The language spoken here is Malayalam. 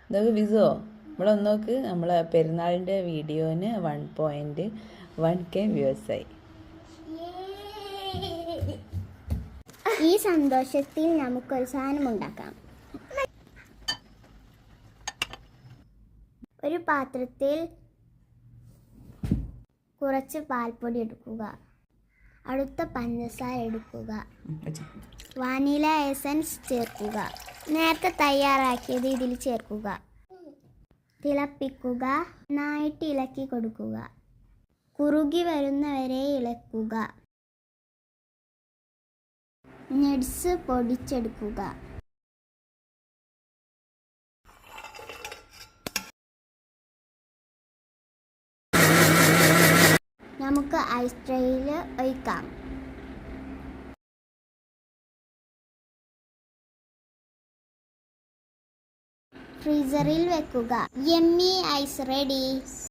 ഇതൊക്കെ വിസോ ഇവിടെ ഒന്ന് നോക്ക്. നമ്മളെ പെരുന്നാളിൻ്റെ വീഡിയോന് 1.1K വ്യൂസായി. ഈ സന്തോഷത്തിൽ നമുക്കൊരു സാധനം ഉണ്ടാക്കാം. ഒരു പാത്രത്തിൽ കുറച്ച് പാൽപ്പൊടി എടുക്കുക. അടുത്ത പഞ്ചസാര എടുക്കുക. വാനില എസൻസ് ചേർക്കുക. നേരത്തെ തയ്യാറാക്കിയത് ഇതിൽ ചേർക്കുക. തിളപ്പിക്കുക. നന്നായിട്ട് ഇളക്കി കൊടുക്കുക. കുറുകി വരുന്നവരെ ഇളക്കുക. നട്ട്സ് പൊടിച്ചെടുക്കുക. നമുക്ക് ഐസ് ട്രേയിൽ ഒഴിക്കാം. ഫ്രീസറിൽ വെക്കുക. Yummy ice ready.